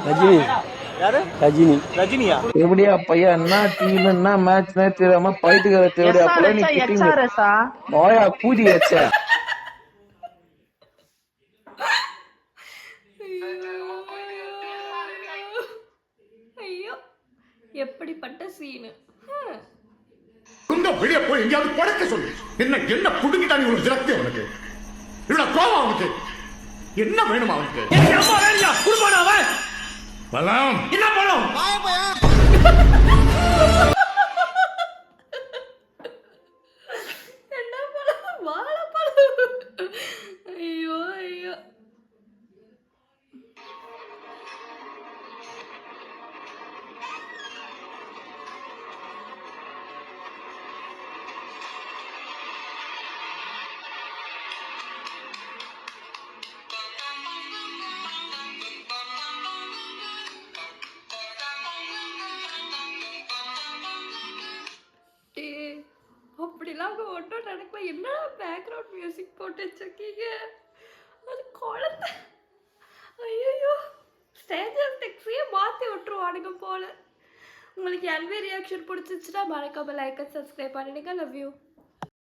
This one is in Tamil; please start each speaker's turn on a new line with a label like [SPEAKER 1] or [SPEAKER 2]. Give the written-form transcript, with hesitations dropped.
[SPEAKER 1] ரஜினி.
[SPEAKER 2] யாரு?
[SPEAKER 1] ரஜினி.
[SPEAKER 2] ரஜினியா?
[SPEAKER 3] எப்படியா பையன் என்ன டீம் என்ன மேட்ச்னே தெரியாம பைட்டுக்கிற தேடி அப்பல நீ கிட்டிங் வாயா கூதி வச்ச.
[SPEAKER 4] ஐயோ எப்படிப்பட்ட சீனு.
[SPEAKER 5] வெளியே போய் எங்கேயாவது படுக்க சொல்லு. என்ன என்ன புடுங்கிட்டாங்க ஒரு ஜலத்தை அவனுக்கு. இவ்வளவு கோவம் அவனுக்கு. என்ன வேணுமா அவனுக்கு?
[SPEAKER 2] அம்மா வேணியா குடும்பம் அவன்.
[SPEAKER 5] பலம்
[SPEAKER 2] என்ன பழம்?
[SPEAKER 4] என்ன பழம்? வாழைப்பழம். ஐயோ ஐயோ. அப்படிலாம் ஒன்றும் நடக்கல. என்னடா பேக்ரவுண்ட் மியூசிக் போட்டு வச்சிருக்கீங்க? அது குழந்தை. ஐயோ ஸ்டேஜர் டெக்ஸையே மாற்றி விட்டுருவானுங்க போல. உங்களுக்கு எல்வி ரியாக்ஷன் பிடிச்சிச்சுன்னா மறக்காம லைக் அண்ட் சப்ஸ்கிரைப் பண்ணிடுங்க. Love you.